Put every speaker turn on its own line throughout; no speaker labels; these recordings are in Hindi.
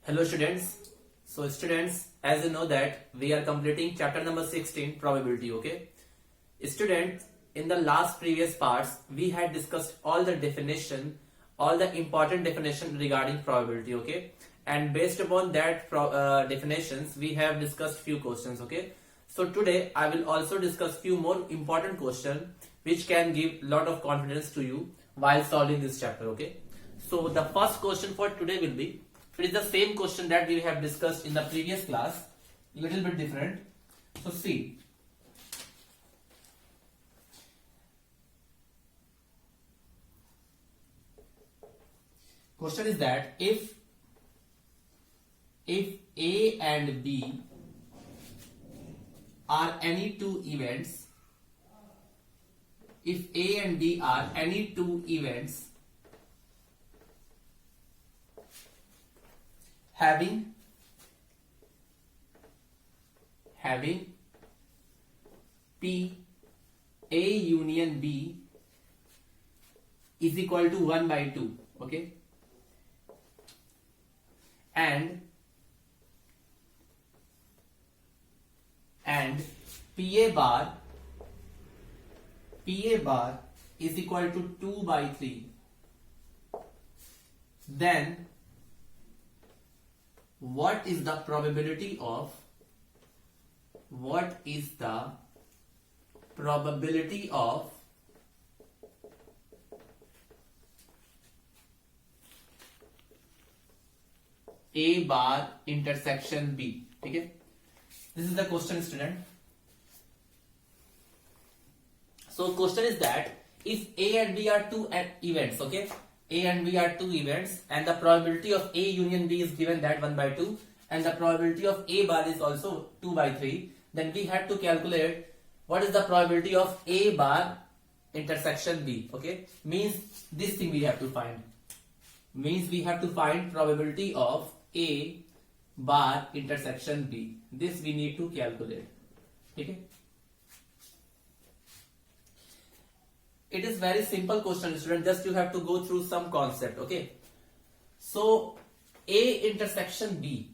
Hello students. So students, as you know that we are completing chapter number 16 probability, okay? Students, in the last previous parts we had discussed all the definition, all the important definition regarding probability, okay? And based upon that definitions we have discussed few questions, okay? So today I will also discuss few more important questions which can give lot of confidence to you while solving this chapter, okay? So the first question for today will be, it is the same question that we have discussed in the previous class, little bit different. So see, question is that if A and B are any two events, if A and B are any two events having P A union B is equal to 1 by 2, okay, and PA bar is equal to 2 by 3, then what is the probability of A bar intersection B? ठीक है, this is the question, student. So question is that if A and B are two events, okay, A and B are two events and the probability of A union B is given that 1 by 2 and the probability of A bar is also 2 by 3, then we had to calculate what is the probability of A bar intersection B, okay? Means this thing we have to find. Means we have to find probability of A bar intersection B. This we need to calculate. Okay? It is very simple question, student. Just you have to go through some concept. Okay? So A intersection B.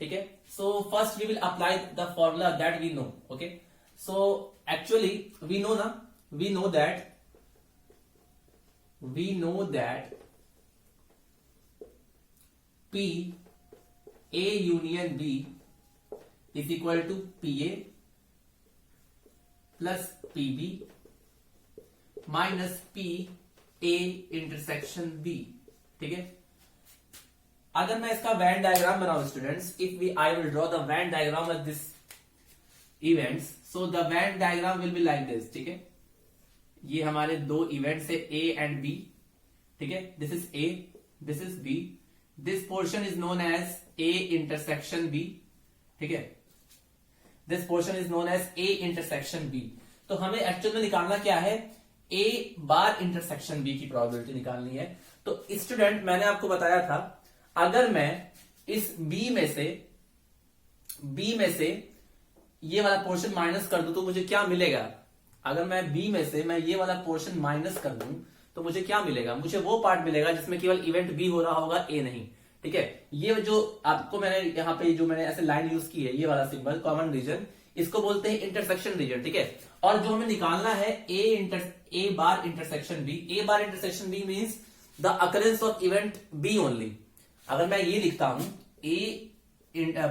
Okay? So first we will apply the formula that we know. Okay? So actually we know that P A union B is equal to PA plus PB minus PA intersection B. ठीक है, अगर मैं इसका वैन डायग्राम बनाऊं students, if I will draw the Venn diagram of this events, so the Venn diagram will be like this. ठीक है, ये हमारे दो इवेंट्स है A एंड B. ठीक है, this is A, this is B. This portion is known as A intersection B. ठीक है, this portion is known as A intersection B. तो हमें एक्चुअल में निकालना क्या है? A बार इंटरसेक्शन B की प्रोबेबिलिटी निकालनी है. तो स्टूडेंट मैंने आपको बताया था, अगर मैं इस B में से ये वाला पोर्शन माइनस कर दूं तो मुझे क्या मिलेगा? अगर मैं B में से मैं ये वाला पोर्शन माइनस कर दूं तो मुझे क्या मिलेगा? मुझे वो पार्ट मिलेगा जिसमें केवल इवेंट बी हो रहा होगा, ए नहीं. ठीक है, ये जो आपको मैंने यहाँ पे जो मैंने ऐसे लाइन यूज की है, ये वाला सिंबल कॉमन रीजन, इसको बोलते हैं इंटरसेक्शन रीजन. ठीक है, और जो हमें निकालना है A bar intersection B. A bar intersection B means the occurrence of event B only. अगर मैं ये लिखता हूं ए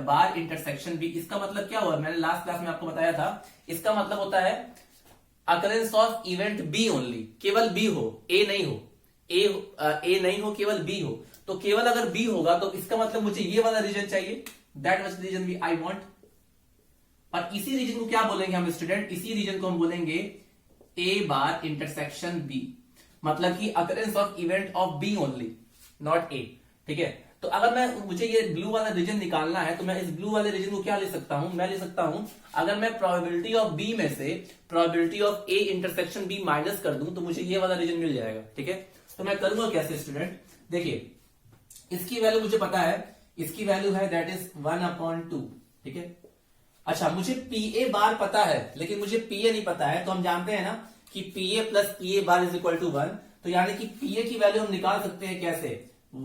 बार इंटरसेक्शन बी, इसका मतलब क्या हुआ? मैंने लास्ट क्लास में आपको बताया था, इसका मतलब होता है occurrence of event B only, केवल बी हो, ए नहीं हो. ए नहीं हो, केवल बी हो. तो केवल अगर बी होगा तो इसका मतलब मुझे ये वाला रीजन चाहिए, that was reason B I want. और इसी रीजन को क्या बोलेंगे हम स्टूडेंट? इसी रीजन को हम बोलेंगे ए बार इंटरसेक्शन बी. मतलब कि occurrence of event of B only, not A. ठीक है, तो अगर मुझे ये ब्लू वाला रीजन निकालना है तो मैं इस ब्लू वाले रीजन को क्या ले सकता हूं? मैं ले सकता हूं, अगर मैं प्रोबेबिलिटी ऑफ बी में से probability of A intersection B minus कर दूं तो मुझे ये वाला रीजन मिल जाएगा. ठीक है, तो मैं करूंगा कैसे स्टूडेंट? देखिए, इसकी वैल्यू मुझे पता है, इसकी वैल्यू है दैट इज 1/2. ठीक है, अच्छा मुझे PA बार पता है लेकिन मुझे PA नहीं पता है, तो हम जानते हैं ना कि PA plus PA bar is equal to 1. तो यानी कि PA की वैल्यू हम निकाल सकते हैं कैसे?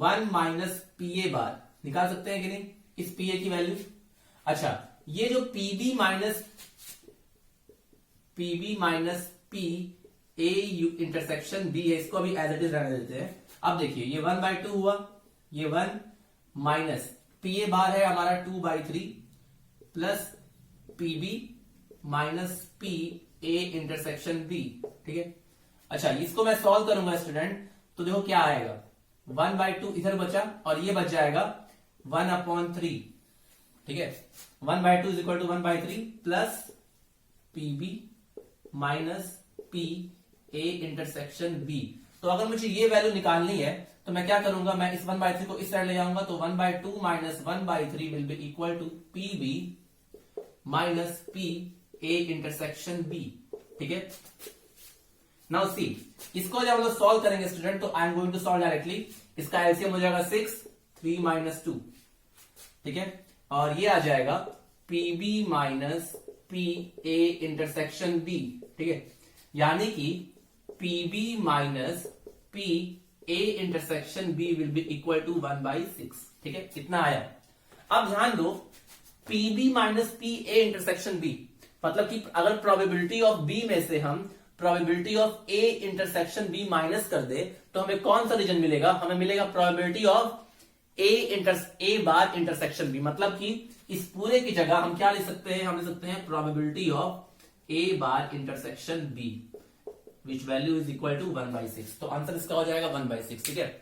1 माइनस PA बार. निकाल सकते हैं कि नहीं इस पी ए की वैल्यू। अच्छा, ये जो PB minus P A intersection B है, इसको अभी एज इट इज रहने देते हैं। अब देखिए ये 1/2 हुआ, ये 1 माइनस पी ए बार है हमारा 2/3 plus PB minus P A intersection B, ठीक है। अच्छा, इसको मैं सॉल्व करूंगा स्टूडेंट, तो देखो क्या आएगा, 1/2 इधर बचा और ये बच जाएगा 1/3, ठीक है। 1/2 is equal to 1/3 plus PB minus P A intersection B. तो अगर मुझे ये वैल्यू निकालनी है तो मैं क्या करूंगा, मैं इस 1/3 को इस साइड ले जाऊंगा, तो 1/2 minus 1/3 will be equal to PB minus P A intersection B, ठीक है। नाउ सी, इसको जब हम लोग सॉल्व करेंगे स्टूडेंट, तो I am going to solve directly. इसका एलसीएम हो जाएगा 6, 3 माइनस 2, ठीक है। और ये आ जाएगा PB minus P A intersection B, ठीक है। यानी कि PB minus P A intersection B will be equal to 1/6, ठीक है। इतना आया। अब ध्यान दो, PB minus P A intersection B, मतलब कि अगर प्रोबेबिलिटी ऑफ बी में से हम probability of A intersection B minus कर दे तो हमें कौन सा रीजन मिलेगा, हमें मिलेगा probability of A bar intersection B. मतलब कि इस पूरे की जगह हम क्या ले सकते हैं, हम ले सकते हैं probability of A bar intersection B which value is equal to 1/6। तो आंसर इसका हो जाएगा 1/6, ठीक है।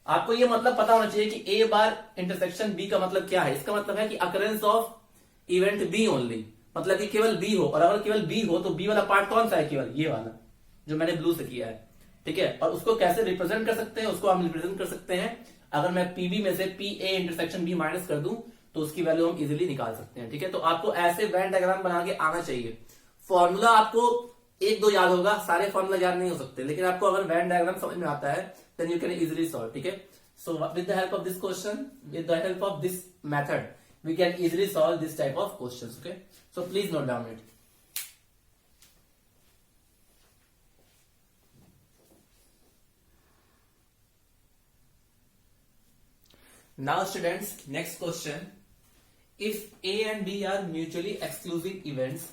आपको ये मतलब पता होना चाहिए कि ए बार इंटरसेक्शन बी का मतलब क्या है। इसका मतलब है कि occurrence of event B only, मतलब कि केवल बी हो। और अगर केवल बी हो तो बी वाला पार्ट कौन सा है, केवल ये वाला जो मैंने ब्लू से किया है, ठीक है। और उसको कैसे रिप्रेजेंट कर सकते हैं, उसको हम रिप्रेजेंट कर सकते हैं, अगर मैं पीबी में से P A intersection B minus कर दूं तो उसकी वैल्यू हम इजीली निकाल सकते हैं, ठीक है। तो आपको ऐसे वेन डायग्राम बना के आना चाहिए। फॉर्मूला आपको 1-2 याद होगा, सारे फॉर्मूला याद नहीं हो सकते, लेकिन आपको अगर वेन डायग्राम समझ में आता है then you can easily solve, ठीक है। So with the help of this question, with the help of this method, we can easily solve this type of questions, okay. So please note down it. Now students, next question. If A and B are mutually exclusive events,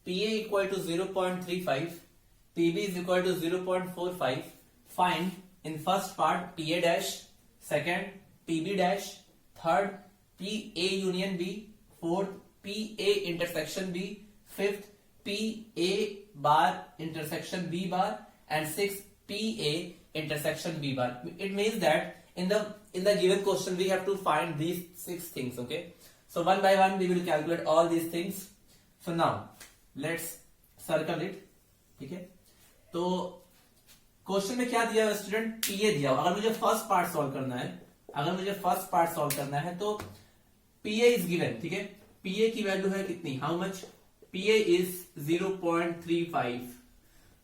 PA equal to 0.35, PB is equal to 0.45, find in first part PA dash, second PB dash, third PA union B, fourth PA intersection B, fifth PA bar intersection B bar, and sixth PA intersection B bar. It means that in the given question we have to find these 6 things, okay. So one by one we will calculate all these things. So now let's circle it, ठीक है। तो क्वेश्चन में क्या दिया है स्टूडेंट, पीए दिया। अगर मुझे फर्स्ट पार्ट सॉल्व करना है तो पीए इज गिवन, ठीक है। पीए की वैल्यू है कितनी, हाउ मच, पीए इज 0.35।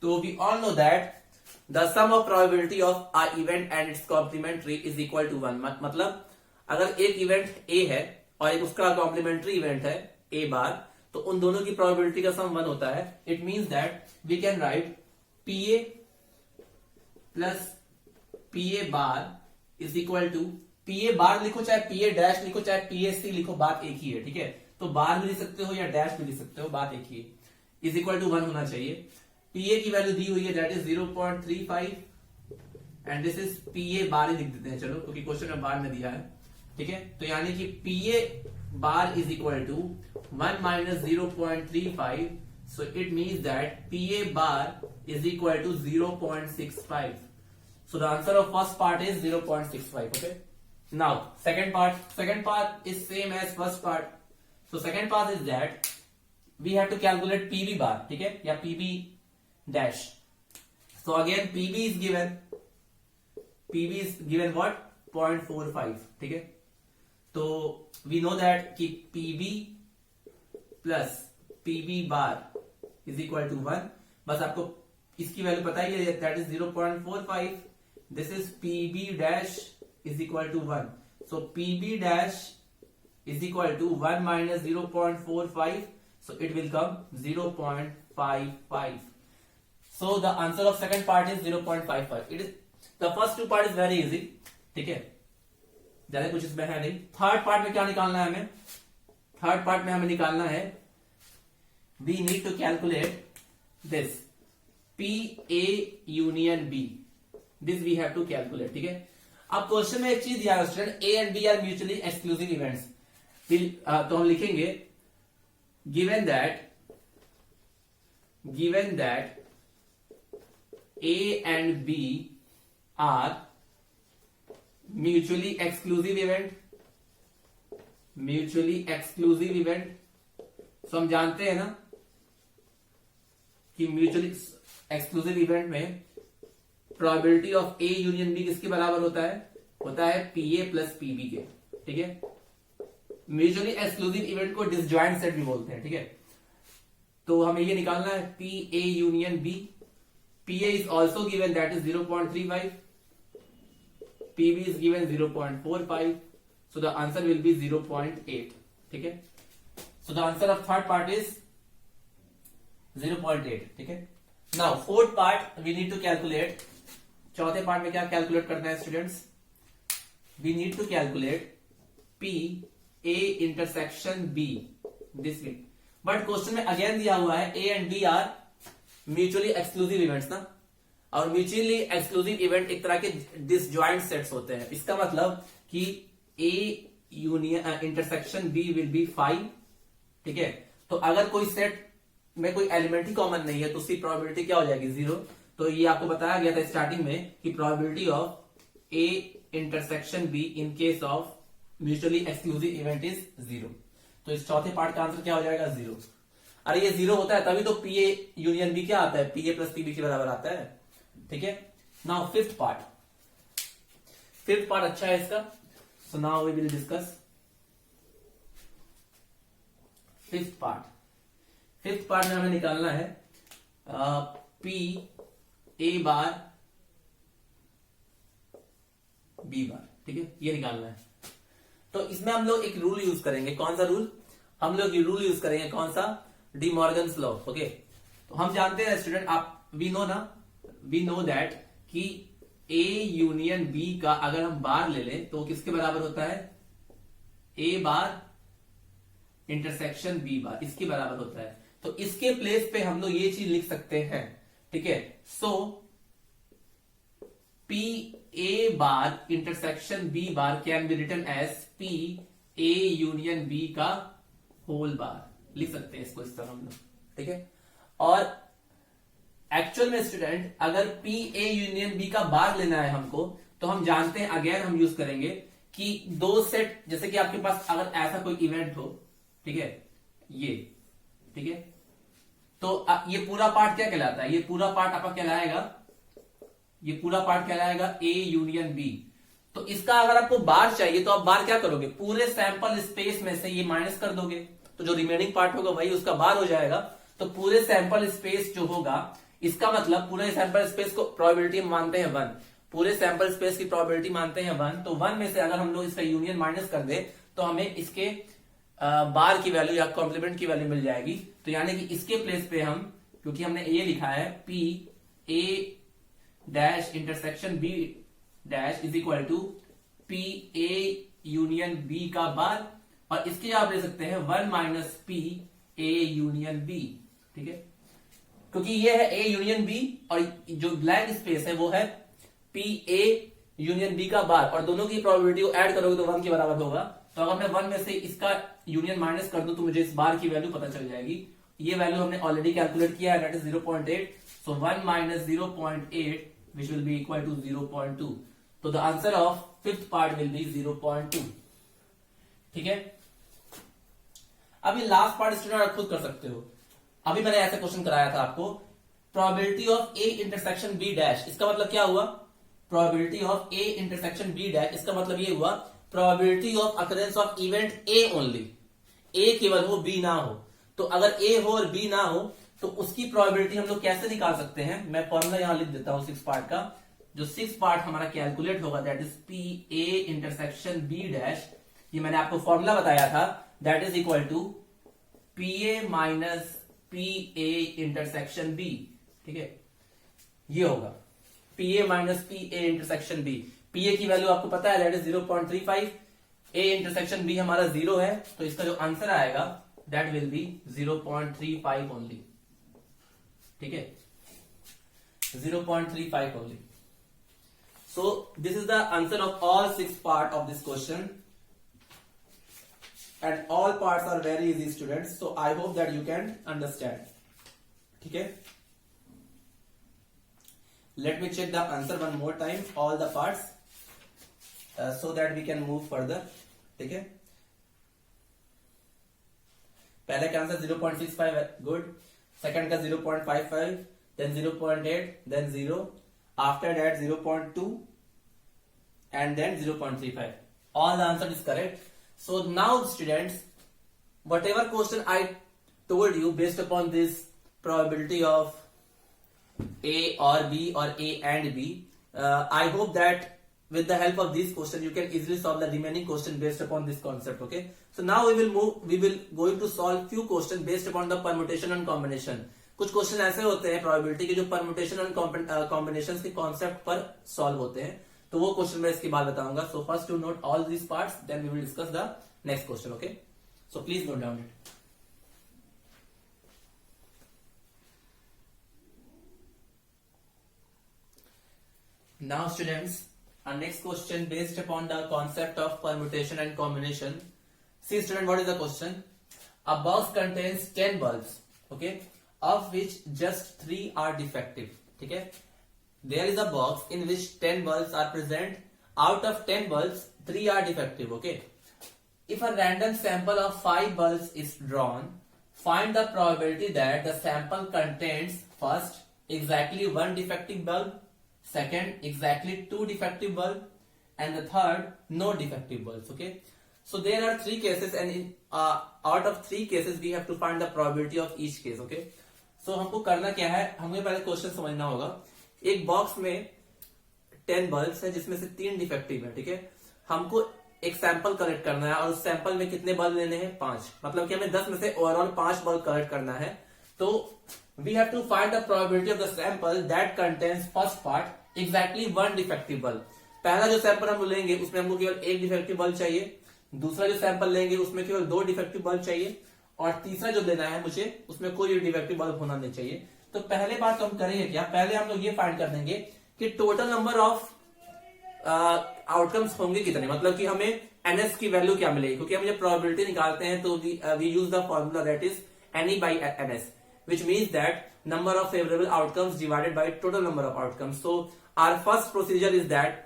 तो we all know that the sum of probability of a event and its complementary is equal to 1। मतलब अगर एक इवेंट ए है और एक उसका कॉम्प्लीमेंट्री इवेंट है ए बार, तो उन दोनों की प्रोबेबिलिटी का सम 1 होता है। It means that we can write PA plus PA bar is equal to, PA bar लिखो चाहे पीए डैश लिखो चाहे पीएससी लिखो, बात एक ही है, ठीक है। तो बार भी लिख सकते हो या डैश भी लिख सकते हो, बात एक ही है। इज इक्वल टू 1 होना चाहिए। पीए की वैल्यू दी हुई है that is 0.35 and this is PA bar ही लिख देते हैं, चलो, क्योंकि क्वेश्चन में बार में दिया है, ठीक है। तो यानी कि PA bar is equal to 1 minus 0.35, so it means that PA bar is equal to 0.65. So the answer of first part is 0.65, okay. Now second part is same as first part. So second part is that we have to calculate PB bar, ठीक है, या PB dash. So again PB is given what, 0.45, ठीक है। तो we know that कि PB plus PB bar is equal to 1। बस आपको इसकी वैल्यू पता ही है, that is 0.45। This is PB dash is equal to 1। So PB dash is equal to 1 minus 0.45, so it will come 0.55। So the answer of second part is 0.55। It is, the first two part is very easy, ठीक है। ज्यादा कुछ इसमें है नहीं। थर्ड पार्ट में क्या निकालना है हमें? थर्ड पार्ट में हमें निकालना है, we need to calculate this P A union B, this we have to calculate. ठीक है, अब क्वेश्चन में एक चीज दिया है student, A and B are mutually exclusive events. तो हम लिखेंगे given that A and B are mutually exclusive event. So हम जानते हैं ना कि म्यूचुअली एक्सक्लूसिव इवेंट में probability of A union B किसके बराबर होता है P A plus P B के। ठीक है, म्यूचुअली एक्सक्लूसिव इवेंट को डिसजॉइंट सेट भी बोलते हैं। ठीक है, तो हमें ये निकालना है P A union B. P A is also given that is 0.35, PB is given 0.45, so the answer will be 0.8. ठीक है, so the answer of third part is 0.8. ठीक है, now fourth part we need to calculate। चौथे पार्ट में क्या कैलकुलेट करना है students? we need to calculate P A intersection B this way। But question में अगेन दिया हुआ है A and B are mutually exclusive events ना, और म्यूचुअली एक्सक्लूसिव इवेंट एक तरह के डिसजॉइंट सेट्स होते हैं। इसका मतलब कि A union intersection B will be 5। ठीक है, तो अगर कोई सेट में कोई एलिमेंट ही कॉमन नहीं है तो उसकी प्रोबेबिलिटी क्या हो जाएगी? 0। तो ये आपको बताया गया था स्टार्टिंग में कि probability of A intersection B in case of mutually exclusive event is 0। तो इस चौथे पार्ट का आंसर क्या हो जाएगा? 0। अरे ये 0 होता है तभी तो पी ए यूनियन बी क्या आता है? P A plus P B के बराबर आता है। ठीक है, नाउ फिफ्थ पार्ट अच्छा है इसका। So now we will discuss fifth part में हमें निकालना है P A bar B bar. ठीक है, ये निकालना है। तो इसमें हम लोग एक रूल यूज करेंगे। कौन सा रूल? हम लोग ये रूल यूज करेंगे, कौन सा? D Morgan's law. ओके, तो हम जानते हैं स्टूडेंट, आप वी नो दैट कि ए यूनियन बी का अगर हम बार ले लें तो किसके बराबर होता है? ए बार इंटरसेक्शन बी बार, इसके बराबर होता है। तो इसके प्लेस पे हम लोग ये चीज लिख सकते हैं। ठीक है, so P A bar intersection B bar can be written as P A union B का होल बार, लिख सकते हैं इसको इस तरह हम लोग। ठीक है, और एक्चुअल में स्टूडेंट अगर पी ए यूनियन बी का बार लेना है हमको, तो हम जानते हैं, अगेन हम यूज करेंगे कि दो सेट, जैसे कि आपके पास अगर ऐसा कोई इवेंट हो, ठीक है, ये, ठीक है, तो ये पूरा पार्ट क्या कहलाता है? ये पूरा पार्ट आपका कहलाएगा ए यूनियन बी। तो इसका अगर आपको बार चाहिए तो आप बार क्या करोगे? पूरे सैंपल स्पेस में से ये माइनस कर दोगे, तो जो रिमेनिंग पार्ट होगा वही उसका बार हो जाएगा। तो पूरे सैंपल स्पेस जो होगा, इसका मतलब पूरे सैंपल स्पेस को प्रोबेबिलिटी मानते हैं 1, पूरे सैंपल स्पेस की प्रोबेबिलिटी मानते हैं 1। तो 1 में से अगर हम लोग इसका यूनियन माइनस कर दे तो हमें इसके बार की वैल्यू या कॉम्प्लीमेंट की वैल्यू मिल जाएगी। तो यानी कि इसके प्लेस पे हम, क्योंकि हमने ये लिखा है P A dash intersection B dash is equal to P A union B का बार, और इसके आप ले सकते हैं 1 minus P A union B. ठीक है, क्योंकि ये है ए यूनियन बी और जो ब्लैंक स्पेस है वो है पी ए यूनियन बी का बार, और दोनों की प्रोबेबिलिटी को ऐड करोगे तो 1 के बराबर होगा। तो अगर मैं 1 में से इसका यूनियन माइनस कर दूं तो मुझे इस बार की वैल्यू पता चल जाएगी। ये वैल्यू हमने ऑलरेडी कैलकुलेट किया है, that is 0.8। So 1 minus 0.8 which will be equal to 0.2। तो the answer of fifth part will be 0.2। ठीक है, अभी लास्ट पार्ट स्टूडेंट आप खुद कर सकते हो। अभी मैंने ऐसा क्वेश्चन कराया था आपको, probability of A intersection B dash, इसका मतलब क्या हुआ? Probability of A intersection B dash, इसका मतलब ये हुआ probability of occurrence of event A only, A केवल हो, बी ना हो। तो अगर ए हो और बी ना हो तो उसकी प्रोबेबिलिटी हम लोग कैसे निकाल सकते हैं? मैं फॉर्मूला यहां लिख देता हूं 6 पार्ट का। जो 6 पार्ट हमारा कैलकुलेट होगा that is P A intersection B dash, ये मैंने आपको फॉर्मूला बताया था, that is equal to P A minus P A intersection B. ठीक है, ये होगा P A minus P A intersection B. P A की वैल्यू आपको पता है that is 0.35, A intersection B हमारा 0 है, तो इसका जो आंसर आएगा दैट विल बी 0.35 ओनली, ठीक है, 0.35 only. So this is the answer of all 6 part of this question, and all parts are very easy students, so I hope that you can understand. ठीक है, let me check the answer one more time, all the parts, so that we can move further. ठीक है, पहले का आंसर 0.65 है, गुड. सेकंड का 0.55, then 0.8, then 0, after that 0.2 and then 0.35. All the answer is correct. So now students, whatever question I told you based upon this probability of A or B or A and B, I hope that with the help of this question you can easily solve the remaining question based upon this concept. Okay, so now we will going to solve few questions based upon the permutation and combination. कुछ क्वेश्चन ऐसे होते हैं प्रोबेबिलिटी के जो परम्यूटेशन एंड कॉम्बिनेशन के कॉन्सेप्ट पर सॉल्व होते हैं, तो वो क्वेश्चन मैं इसके बाद बताऊंगा. So first to note all these parts, then we will discuss the next question. Okay, so please note down it. Now students, our next question based upon the concept of permutation and combination. See student, what is the question? A box contains 10 bulbs, okay, of which just 3 are defective. ठीक है, there is a box in which 10 bulbs are present. Out of 10 bulbs 3 are defective. Okay, if a random sample of 5 bulbs is drawn, find the probability that the sample contains first exactly 1 defective bulb, second exactly 2 defective bulb, and the third no defective bulbs. Okay, so there are 3 cases, and in out of 3 cases we have to find the probability of each case. Okay, so हमको करना क्या है, हमें पहले क्वेश्चन समझना होगा. एक बॉक्स में 10 बल्ब्स है जिसमें से 3 डिफेक्टिव है. ठीक है, हमको एक सैंपल कलेक्ट करना है और उस सैंपल में कितने बल्ब लेने हैं, 5. मतलब कि हमें 10 में से ओवरऑल 5 बल्ब कलेक्ट करना है. तो we have to find the probability of the sample that contains first part exactly 1 defective bulb. पहला जो सैंपल हम लेंगे उसमें हमको केवल 1 डिफेक्टिव बल्ब चाहिए. दूसरा जो सैंपल लेंगे उसमें केवल 2 डिफेक्टिव बल्ब चाहिए, और तीसरा जो लेना है मुझे उसमें कोई डिफेक्टिव बल्ब होना नहीं चाहिए. तो पहले बात तो हम करेंगे क्या, पहले हम लोग ये फाइंड कर देंगे कि टोटल नंबर ऑफ आउटकम्स होंगे कितने, मतलब कि हमें एनएस की वैल्यू क्या मिलेगी, क्योंकि हम जब प्रोबेबिलिटी निकालते हैं तो we use the formula that is NE by NS, which means that number of favorable outcomes divided by total number of outcomes. So our first procedure is that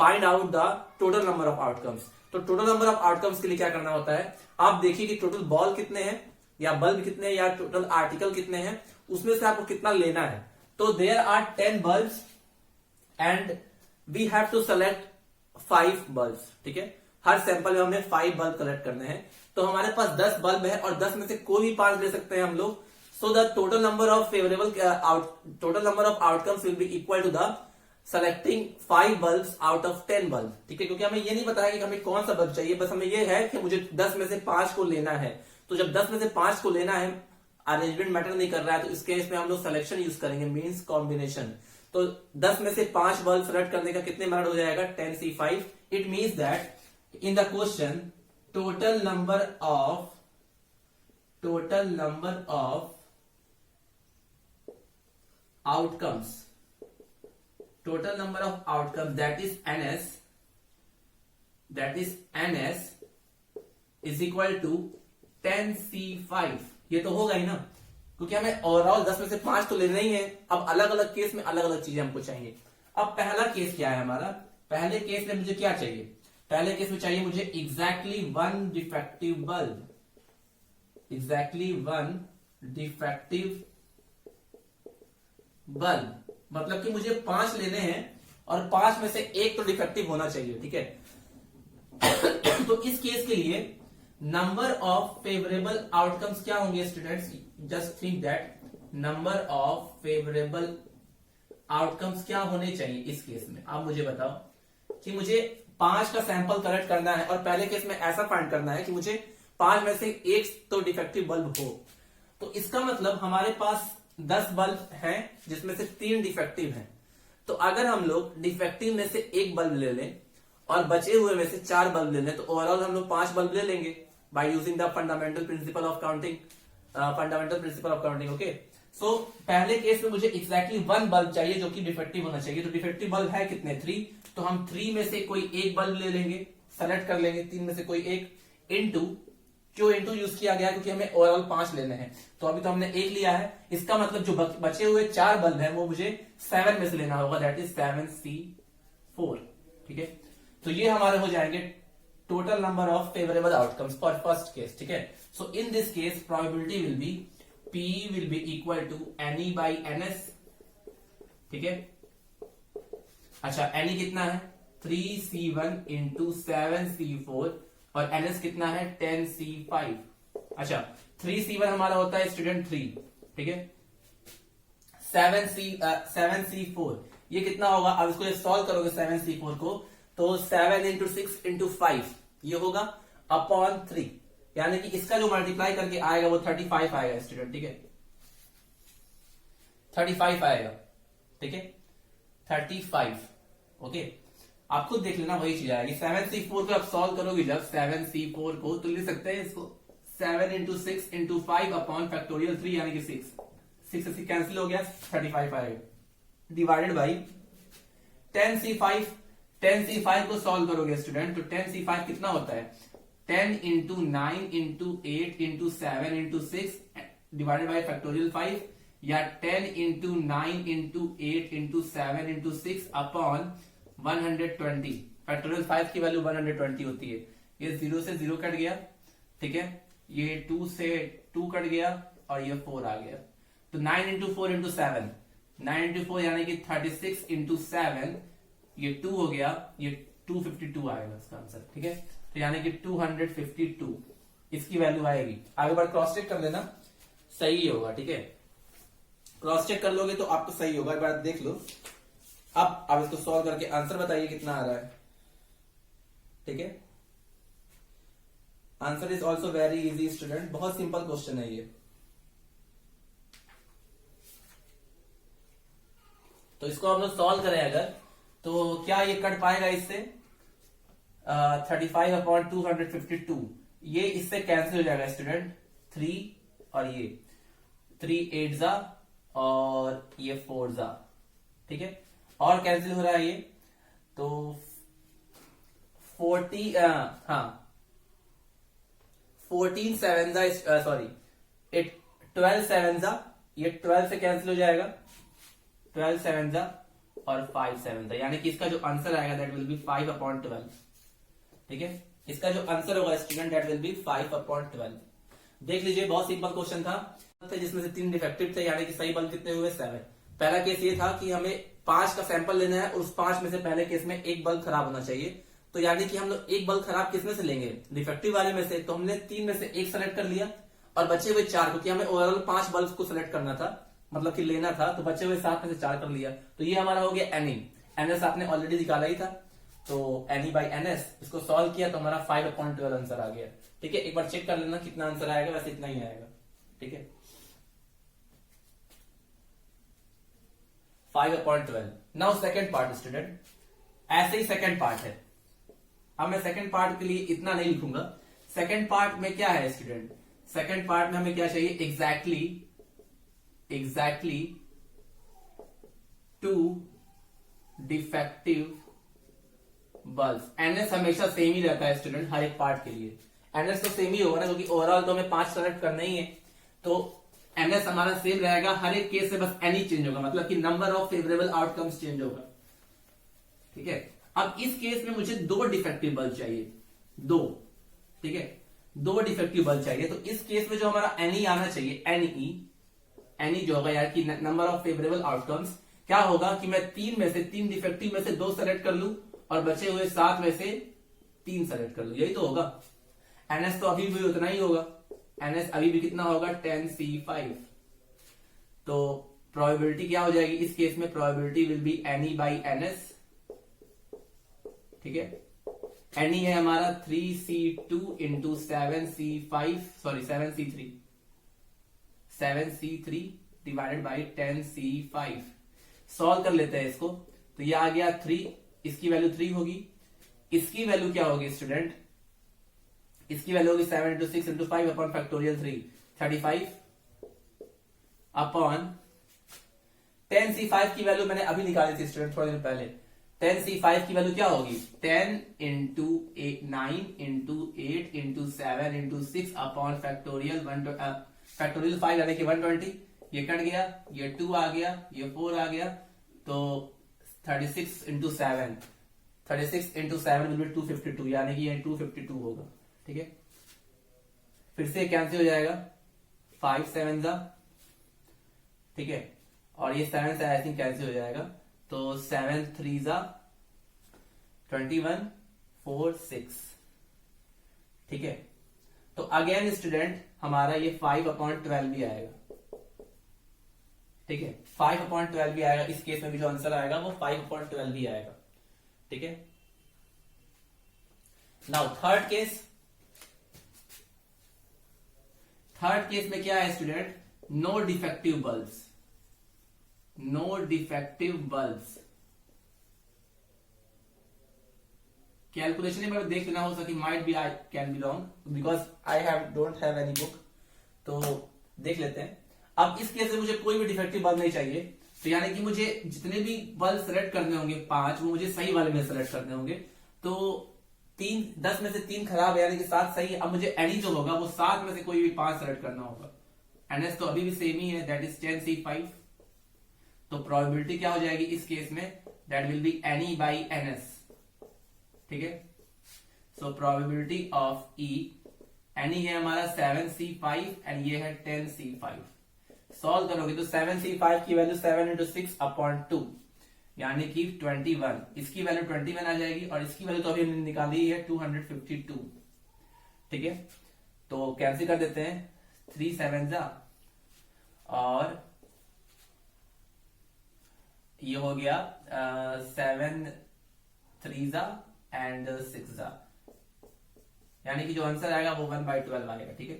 find out the total number of outcomes. तो total number of outcomes के लिए क्या करना होता है, आप देखिए कि टोटल बॉल कितने हैं या बल्ब कितने हैं या टोटल आर्टिकल कितने हैं, उसमें से आपको कितना लेना है. तो there are 10 bulbs and we have to select 5 bulbs. ठीक है, हर सैंपल में हमें 5 बल्ब कलेक्ट करने हैं. तो हमारे पास 10 बल्ब है और 10 में से कोई भी 5 ले सकते हैं हम लोग. So the total number of outcomes will be equal to the selecting 5 bulbs out of 10 bulb. ठीक है, क्योंकि हमें ये नहीं बताया कि हमें कौन सा बल्ब चाहिए, बस हमें ये है कि मुझे 10 में से 5 को लेना है. तो जब 10 में से 5 को लेना है, अरेंजमेंट मैटर नहीं कर रहा है, तो इस केस में हम लोग सिलेक्शन यूज करेंगे, मींस कॉम्बिनेशन. तो 10 में से 5 बल्ब सेलेक्ट करने का कितने मेथड हो जाएगा, 10C5. It means that in the question total number of outcomes, total number of outcomes, that is ns is equal to 10C5. ये तो होगा ही ना, क्योंकि हमें ओवरऑल 10 में से 5 तो लेना ही है. अब अलग अलग केस में अलग अलग चीजें हमको चाहिए. अब पहला केस क्या है हमारा, पहले केस में मुझे क्या चाहिए, पहले केस में चाहिए मुझे exactly 1 defective bulb, exactly 1 defective bulb, मतलब कि मुझे 5 लेने हैं और 5 में से 1 तो डिफेक्टिव होना चाहिए. ठीक है, तो इस केस के लिए नंबर ऑफ फेवरेबल आउटकम्स क्या होंगे students, just think that number of favourable outcomes क्या होने चाहिए इस केस में. आप मुझे बताओ कि मुझे 5 का सैंपल कलेक्ट करना है और पहले केस में ऐसा फाइंड करना है कि मुझे 5 में से 1 तो डिफेक्टिव बल्ब हो. तो इसका मतलब हमारे पास 10 बल्ब हैं जिसमें से 3 डिफेक्टिव हैं. तो अगर हम लोग डिफेक्टिव में से एक बल्ब ले लें और बचे हुए में से 4 बल्ब ले लें तो ओवरऑल हम लोग 5 बल्ब ले लेंगे by using the fundamental principle of counting. Okay, so पहले केस में मुझे एग्जैक्टली 1 बल्ब चाहिए जो कि डिफेक्टिव होना चाहिए। तो डिफेक्टिव बल्ब है कितने? 3। तो हम 3 में से कोई एक बल्ब ले लेंगे, सेलेक्ट कर लेंगे 3 में से कोई एक, इनटू, क्यों इनटू यूज किया गया? क्योंकि हमें ओवरऑल 5 लेने हैं। तो अभी तो हमने एक लिया है, इसका मतलब जो बचे हुए 4 बल्ब है वो मुझे 7 में से लेना होगा, दैट इज 7C4। ठीक है, तो ये हमारे हो जाएंगे total number of favourable outcomes for first case. ठीक है, so in this case probability will be P will be equal to NE by NS। ठीक है, अच्छा NE कितना है? 3C1 इंटू 7C4 और NS कितना है? 10C5। अच्छा 3C1 हमारा होता है स्टूडेंट 3। ठीक है, 7C4 ये कितना होगा? अब इसको सॉल्व करोगे 7C4 को तो 7 इंटू 6 इंटू 5 ये होगा अपॉन 3, यानी कि इसका जो मल्टीप्लाई करके आएगा वो 35 आएगा स्टूडेंट। ठीक है, 35 आएगा। ठीक है, 35। ओके, आप खुद देख लेना वही चीज आएगी। 7C4 को आप सॉल्व करोगे जब 7C4 को तो लिख सकते हैं इसको 7 इंटू 6 इंटू 5 अपॉन फैक्टोरियल 3 यानी कि 6 से कैंसिल हो गया, 35 आएगा, डिवाइडेड बाई 10C5। 10C5 को सॉल्व करोगे स्टूडेंट तो 10C5 कितना होता है? 10 into 9 into 8 into 7 into 6 divided by factorial 5 या 10 into 9 into 8 into 7 into 6 upon 120। Factorial 5 की वैल्यू 120 होती है। ये 0 से 0 कट गया। ठीक है, ये 2 से 2 कट गया और ये 4 आ गया। तो 9 इंटू 4 इंटू 7, 9 इंटू 4 यानी कि 36 इंटू 7 ये 2 हो गया, ये 252 आएगा इसका आंसर। ठीक है, तो यानी कि 252 इसकी वैल्यू आएगी। आगे बार क्रॉस चेक कर लेना, सही होगा। ठीक है, क्रॉस चेक कर लोगे तो आपको सही होगा, एक बार देख लो। अब आप इसको सॉल्व करके आंसर बताइए कितना आ रहा है। ठीक है, answer is also very easy student, बहुत सिंपल क्वेश्चन है ये। तो इसको हम लोग सॉल्व करें अगर तो क्या ये कट पाएगा इससे? 35 अपॉन 252 ये इससे कैंसिल हो जाएगा स्टूडेंट। 3 और ये 3 8 जा और ये 4 जा। ठीक है, और कैंसिल हो रहा है ये तो 14 7 जा, सॉरी 12 7 जा, ये 12 से कैंसिल हो जाएगा, 12 7 जा और 5 7 जा, यानी कि इसका जो आंसर आएगा दैट विल बी 5 अपॉन 12। ठीक है, इसका जो आंसर होगा student that will be 5 upon 12। देख लीजिए, बहुत सिंपल क्वेश्चन था जिसमें से 3 डिफेक्टिव थे, यानी कि सही बल्ब कितने हुए? 7। पहला केस ये था कि हमें 5 का सैंपल लेना है और उस 5 में से पहले केस में एक बल्ब खराब होना चाहिए। तो यानी कि हम लोग एक बल्ब खराब किसमें से लेंगे? डिफेक्टिव वाले में से। तो हमने 3 में से एक सेलेक्ट कर लिया और बचे हुए 4, क्योंकि हमें ओवरऑल 5 बल्ब को सिलेक्ट करना था, मतलब कि लेना था, तो बचे हुए 7 में से 4 कर लिया। तो ये हमारा हो गया NE। NS आपने ऑलरेडी निकाला ही था, तो NE बाई NS इसको सॉल्व किया तो हमारा 5 अपॉन 12 आंसर आ गया। ठीक है, एक बार चेक कर लेना कितना आंसर आएगा, वैसे इतना ही आएगा। ठीक है, 5 upon 12। Now second part student, ऐसे ही सेकेंड पार्ट है। अब मैं सेकेंड पार्ट के लिए इतना नहीं लिखूंगा। सेकेंड पार्ट में क्या है स्टूडेंट? सेकेंड पार्ट में हमें क्या चाहिए? Exactly 2 defective bulb. NS हमेशा सेम ही रहता है स्टूडेंट हर एक पार्ट के लिए। NS तो सेम ही होगा ना, क्योंकि ओवरऑल तो हमें 5 सेलेक्ट करना ही है, तो NS हमारा सेम रहेगा हर एक केस से, बस NE चेंज होगा, मतलब कि number of favourable outcomes change होगा। ठीक है, अब इस केस में मुझे 2 डिफेक्टिव बल्ब चाहिए, 2। ठीक है, 2 डिफेक्टिव बल्ब चाहिए। तो इस केस में जो हमारा NE आना चाहिए, NE जो होगा यार कि नंबर ऑफ फेवरेबल आउटकम्स, क्या होगा कि मैं 3 डिफेक्टिव में से 2 सेलेक्ट कर लूं और बचे हुए 7 में से 3 सेलेक्ट कर लूं, यही तो होगा। NS तो अभी भी उतना ही होगा, NS अभी भी कितना होगा? 10C5। तो प्रोबेबिलिटी क्या हो जाएगी इस केस में? Probability will B NE by NS। ठीक है, NE है हमारा 3C2 into 7C5, sorry 7C3 divided by 10C5। Solve कर लेते हैं इसको, तो ये आ गया 3, इसकी वैल्यू 3 होगी। इसकी वैल्यू क्या होगी स्टूडेंट, इसकी वैल्यू होगी 7 into 6 into 5 upon factorial 3, 35 upon 10c5 की वैल्यू मैंने अभी निकाली थी स्टूडेंट थोड़े दिन पहले। 10c5 की वैल्यू क्या होगी, 10 into 9 into 8 into 7 into 6 upon factorial factorial 5 यानी कि 120। ये कट गया, ये 2 आ गया, ये 4 आ गया, तो 36 इंटू 7, 36 इंटू 7 विल बी 252 यानी कि ये 252 होगा। ठीक है, फिर से कैंसिल हो जाएगा, 5 7 जा, ठीक है, और ये 7 से आई थिंक कैंसिल हो जाएगा, तो 7 3 जा 21 4 6। ठीक है, तो अगेन स्टूडेंट हमारा ये 5/12 भी आएगा। ठीक है, 5/12 भी आएगा, इस केस में भी जो आंसर आएगा वो 5/12 भी आएगा। ठीक है, नाउ थर्ड केस में क्या है student, no defective bulbs, no defective bulbs. Calculation में मैं देख लेना, हो सके might be I can be wrong because I don't have any book, तो देख लेते हैं। अब इस केस में मुझे कोई भी डिफेक्टिव बल्ब नहीं चाहिए, तो यानी कि मुझे जितने भी बल्ब सेलेक्ट करने होंगे 5, वो मुझे सही वाले में सेलेक्ट करने होंगे। तो 10 में से 3 खराब है यानी कि 7 सही है। अब मुझे एनी जो होगा वो 7 में से कोई भी 5 सेलेक्ट करना होगा। एनएस तो अभी भी सेम ही है, दैट इज 10c5। तो प्रोबेबिलिटी क्या हो जाएगी इस केस में, that will be any by NS. ठीक है, so probability of E, any है हमारा 7c5 एंड ये है 10c5। सॉल्व करोगे तो 7c5 की वैल्यू 7 इंटू 6 अपॉन 2 यानी कि 21, इसकी वैल्यू 21 आ जाएगी, और इसकी वैल्यू तो अभी हमने निकाली है 252। ठीक है, तो कैंसिल कर देते हैं, 3 7 जा, और ये हो गया 7 3 जा एंड 6 जा, यानी कि जो आंसर आएगा वो 1/12 आएगा। ठीक है,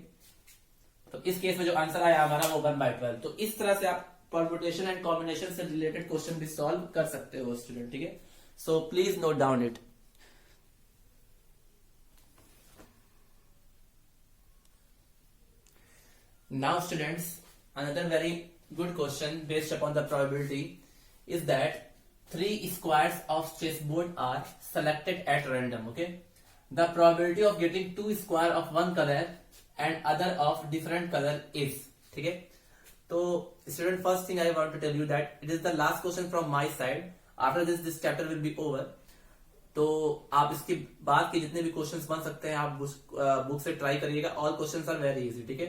तो इस केस में जो आंसर आया हमारा वो 1/12। तो इस तरह से आप परम्यूटेशन एंड कॉम्बिनेशन से रिलेटेड क्वेश्चन भी सॉल्व कर सकते हो स्टूडेंट। ठीक है, सो please note down it. Now students, another very good question based upon the probability is that 3 squares of chessboard are selected at random. Okay, the probability of getting 2 square of one color and other of different color is, ठीक है। तो student, first thing I want to tell you that it is the last question from my side. After this chapter will be over. तो आप इसके बाद के जितने भी क्वेश्चंस बन सकते हैं आप बुक से ट्राई करिएगा। All questions are very easy. ठीक है,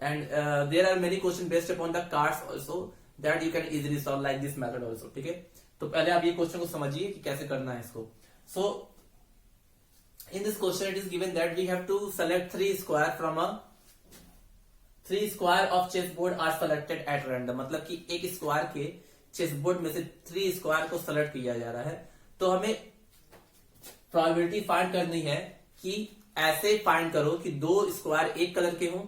and there are many question based upon the cards also that you can easily solve like this method also। ठीक है, तो पहले आप ये क्वेश्चन को समझिए कि कैसे करना है इसको। So in this question it is given that we have to select 3 square from a 3 square of chessboard are selected at random, मतलब कि एक स्क्वायर के चेसबोर्ड में से 3 स्क्वायर को सेलेक्ट किया जा रहा है। तो हमें प्रोबेबिलिटी फाइंड करनी है कि ऐसे फाइंड करो कि 2 स्क्वायर एक कलर के हों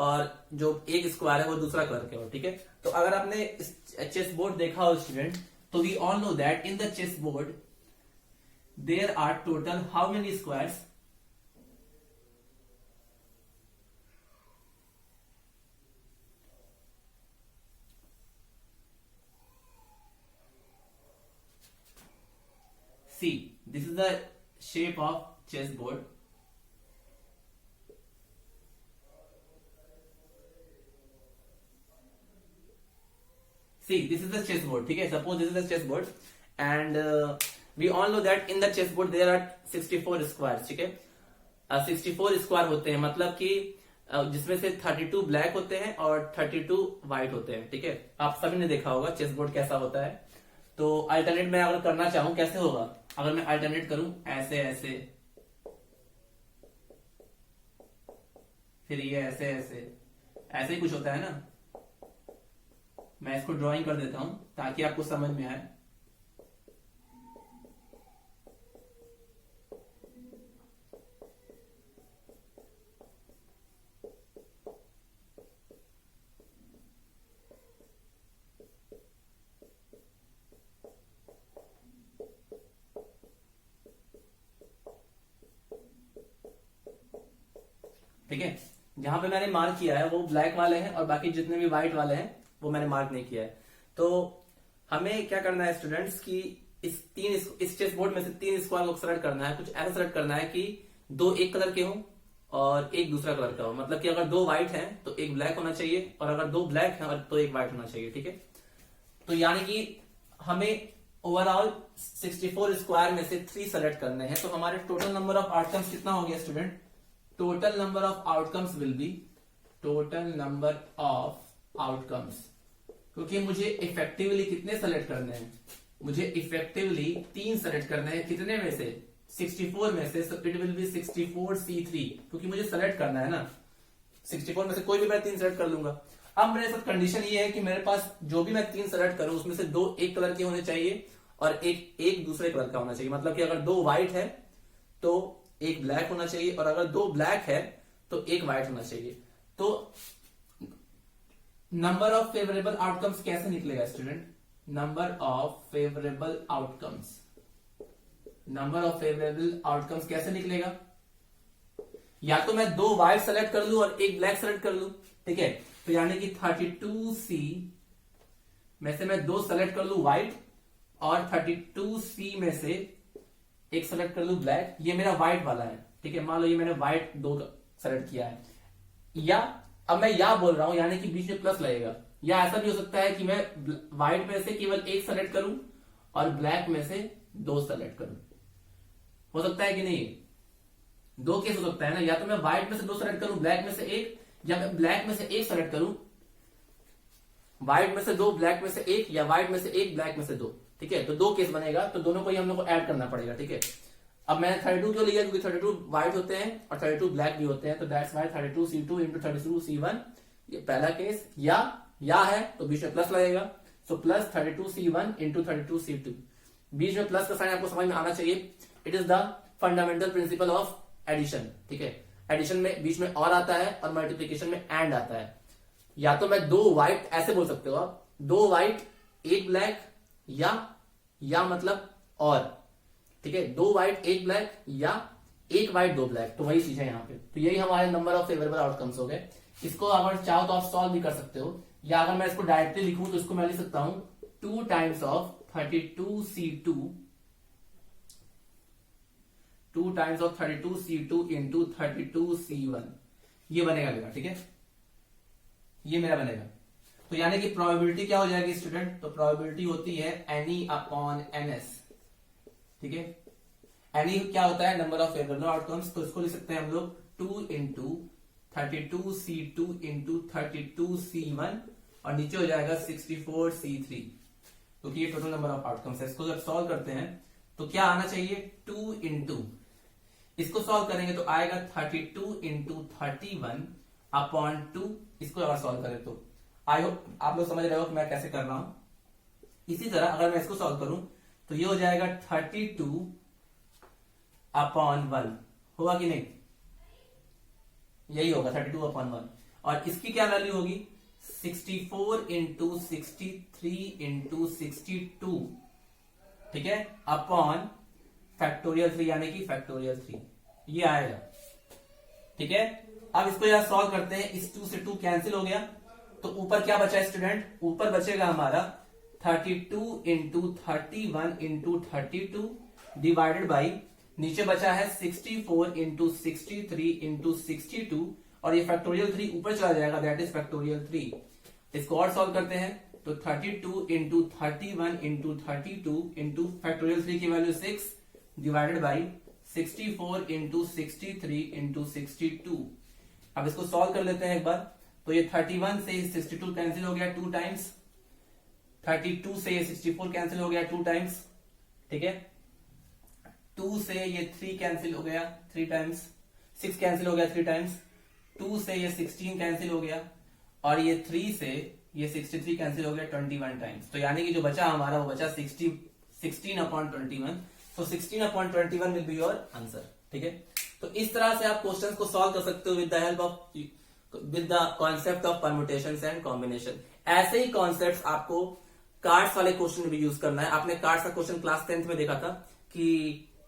और जो एक स्क्वायर है वो दूसरा कलर के हो। ठीक है, तो अगर आपने चेस बोर्ड देखा हो स्टूडेंट, तो we all know that in the chess board there are total how many squares, see this is the shape of chess board. See, this is the chessboard. ठीक है, suppose this is the chessboard and we all know that in the chessboard there are 64 squares। ठीक है, 64 स्क्वायर होते हैं, मतलब कि जिसमें से 32 ब्लैक होते हैं और 32 व्हाइट होते हैं। ठीक है, आप सभी ने देखा होगा चेसबोर्ड कैसा होता है। तो अल्टरनेट मैं अगर करना चाहूं कैसे होगा, अगर मैं अल्टरनेट करूं ऐसे ऐसे, फिर ये ऐसे ऐसे, ऐसे ही कुछ होता है ना। मैं इसको ड्राइंग कर देता हूं ताकि आपको समझ में आए। ठीक है। जहां पे मैंने मार्क किया है वो ब्लैक वाले हैं और बाकी जितने भी व्हाइट वाले हैं वो मैंने मार्क नहीं किया है। तो हमें क्या करना है स्टूडेंट्स की इस चेस बोर्ड में से 3 स्क्वायर को सेलेक्ट करना है। कुछ ऐसा सेलेक्ट करना है कि 2 एक कलर के हों और एक दूसरा कलर का हो। मतलब कि अगर 2 व्हाइट हैं तो एक ब्लैक होना चाहिए और अगर 2 ब्लैक हैं तो एक व्हाइट होना चाहिए। ठीक है। तो यानी कि हमें ओवरऑल 64 स्क्वायर में से 3 सेलेक्ट करने हैं। तो हमारे टोटल नंबर ऑफ आउटकम्स कितना हो गया student? Total number of outcomes will be total number of outcomes, क्योंकि मुझे इफेक्टिवली कितने सेलेक्ट करने हैं? मुझे इफेक्टिवली 3 सेलेक्ट करने हैं। कितने में से? 64 में से। So it will be 64C3, क्योंकि मुझे सेलेक्ट करना है ना। 64 में से कोई भी मैं 3 सेलेक्ट कर लूंगा। अब मेरे साथ कंडीशन ये है कि मेरे पास जो भी मैं 3 सेलेक्ट करूं उसमें से 2 एक कलर के होने चाहिए और एक दूसरे कलर का होना चाहिए। मतलब कि अगर 2 व्हाइट है तो एक ब्लैक होना चाहिए और अगर 2 ब्लैक है तो एक व्हाइट होना चाहिए। तो नंबर ऑफ फेवरेबल आउटकम्स कैसे निकलेगा student? Number of favourable outcomes, number of favourable outcomes कैसे निकलेगा? या तो मैं 2 व्हाइट सेलेक्ट कर लूं और एक ब्लैक सेलेक्ट कर लूं। ठीक है। तो यानी कि 32C में से मैं 2 सेलेक्ट कर लूं व्हाइट और 32C में से एक सेलेक्ट कर लूं ब्लैक। ये मेरा व्हाइट वाला है। ठीक है। मान लो ये मैंने व्हाइट 2 सेलेक्ट किया है। या अब मैं या बोल रहा हूं यानी कि बीच में प्लस लगेगा। या ऐसा भी हो सकता है कि मैं व्हाइट में से केवल एक सेलेक्ट करूं और ब्लैक में से 2 सेलेक्ट करूं। हो सकता है कि नहीं? 2 केस हो सकता है ना। या तो मैं व्हाइट में से 2 सेलेक्ट करूं, ब्लैक में से एक, या मैं ब्लैक में से एक सेलेक्ट करूं, व्हाइट में से 2, ब्लैक में से एक, या व्हाइट में से एक, ब्लैक में से 2। ठीक है। तो 2 केस बनेगा। तो दोनों को ही हम लोग को ऐड करना पड़ेगा। ठीक है। अब मैंने 32 क्यों लिया? क्योंकि 32 व्हाइट होते हैं और 32 ब्लैक भी होते हैं। तो that's why 32C2 into 32C1, ये पहला केस। या है तो बीच में प्लस लगेगा। So plus 32C1 into 32C2। बीच में प्लस का साइन आपको समझ में आना चाहिए। It is the fundamental principle of addition. ठीक है। एडिशन में बीच में और आता है और मल्टीप्लीकेशन में एंड आता है। या तो मैं 2 व्हाइट, ऐसे बोल सकते हो आप, 2 व्हाइट एक ब्लैक, या मतलब और। ठीक है। 2 व्हाइट एक ब्लैक या एक व्हाइट 2 ब्लैक। तो वही चीज है यहाँ पे। तो यही हमारे नंबर ऑफ फेवरेबल आउटकम्स हो गए। इसको अगर चाहो तो आप सॉल्व भी कर सकते हो, या अगर मैं इसको डायरेक्टली लिखूं तो इसको मैं लिख सकता हूं 2 times of 32C2 2 times of 32C2 into 32C1। ये बनेगा मेरा। ठीक है। ये मेरा बनेगा। तो यानी कि प्रोबेबिलिटी क्या हो जाएगी स्टूडेंट? तो प्रोबेबिलिटी होती है NE अपॉन NS। ठीक है। NE क्या होता है? Number of favourable outcomes. तो इसको लिख सकते हैं हम लोग 2 इंटू 32C2 इंटू 32C1 और नीचे हो जाएगा 64C3, क्योंकि ये टोटल नंबर ऑफ आउटकम्स है। इसको जब सॉल्व करते हैं तो क्या आना चाहिए? 2 इंटू, इसको सॉल्व करेंगे तो आएगा 32 इंटू 31 अपॉन 2। इसको अगर सॉल्व करें तो आई होप आप लोग समझ रहे हो कि मैं कैसे कर रहा हूं। इसी तरह अगर मैं इसको सॉल्व करूं तो ये हो जाएगा 32 अपॉन 1। होगा कि नहीं? यही होगा 32 अपॉन 1। और इसकी क्या वैल्यू होगी? 64 इंटू 63 इंटू 62। ठीक है। अपॉन फैक्टोरियल 3 यानी कि फैक्टोरियल 3 ये आएगा। ठीक है। अब इसको यहां सॉल्व करते हैं। इस 2 से 2 कैंसिल हो गया तो ऊपर क्या बचा है स्टूडेंट? ऊपर बचेगा हमारा 32 इंटू 31 इंटू 32 डिवाइडेड बाई, नीचे बचा है 64 इंटू 63 इंटू 62 और ये फैक्टोरियल 3 ऊपर चला जाएगा, दैट इज फैक्टोरियल 3। इसको और सॉल्व करते हैं तो 32 इंटू 31 इंटू 32 इंटू फैक्टोरियल 3 की value 6 divided by 64 into 63 into 62। अब इसको सॉल्व कर लेते हैं एक बार। तो ये 31 से 62 कैंसिल हो गया 2 टाइम्स, 32 से ये 64 कैंसिल हो गया 2 टाइम्स। ठीक है। 2 से ये 3 कैंसिल हो गया 3 टाइम्स, 6 कैंसिल हो गया 3 टाइम्स, 2 से ये 16 कैंसिल हो गया और ये 3 से ये 63 कैंसिल हो गया 21 टाइम्स। तो यानी कि जो बचा हमारा वो बचा 16 अपॉन 21। तो 16 upon 21 will be your answer. ठीक है। तो इस तरह से आप क्वेश्चंस को सॉल्व कर सकते हो with the help of with the concept of permutations and combination. ऐसे ही कॉन्सेप्ट्स आपको कार्ड्स वाले क्वेश्चन भी यूज करना है। आपने कार्ड्स का क्वेश्चन क्लास 10th में देखा था कि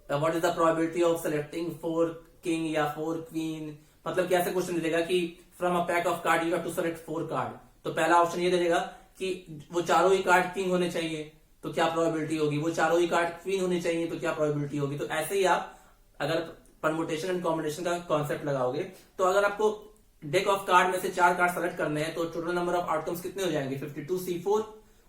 what is the probability of selecting 4 king या 4 क्वीन मतलब कैसे क्वेश्चन देगा कि from a pack of card you have to select 4 card. तो पहला ऑप्शन ये दे देगा कि वो चारों ही कार्ड किंग होने चाहिए, तो क्या प्रोबेबिलिटी होगी, वो चारों ही कार्ड क्वीन होने चाहिए, तो क्या प्रोबेबिलिटी होगी। तो ऐसे ही आप अगर परमुटेशन एंड कॉम्बिनेशन का कॉन्सेप्ट लगाओगे, तो अगर आपको डेक ऑफ कार्ड में से 4 कार्ड सेलेक्ट करने हैं, तो टोटल नंबर ऑफ आउटकम्स कितने हो जाएंगे, 52C4।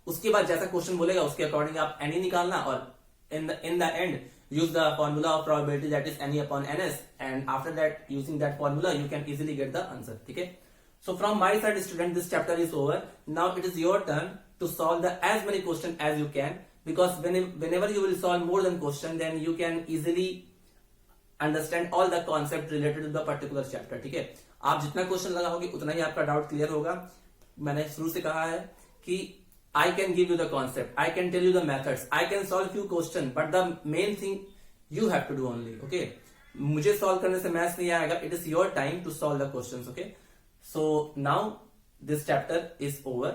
उसके बाद जैसा क्वेश्चन बोलेगा उसके अकॉर्डिंग आप एनी निकालना, और in the end use the formula of probability, that is any upon ns, and after that using that formula you can easily get the answer. ठीक है, so from my side student this chapter is over. Now it is your turn to solve the as many question as you can, because whenever you will solve more than question, then you can easily understand all the concept related to the particular chapter. ठीक है, आप जितना क्वेश्चन लगाओगे उतना ही आपका डाउट क्लियर होगा। मैंने शुरू से कहा है कि I can give you the concept, I can tell you the methods, I can solve few questions, but the main thing you have to do only. Okay, मुझे solve करने से मैथ्स नहीं आएगा, it is your time to solve the questions. Okay, so now this chapter is over,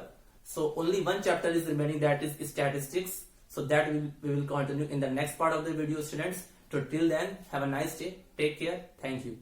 so only one chapter is remaining, that is statistics. So that we will continue in the next part of the video, students. So till then, have a nice day, take care, thank you.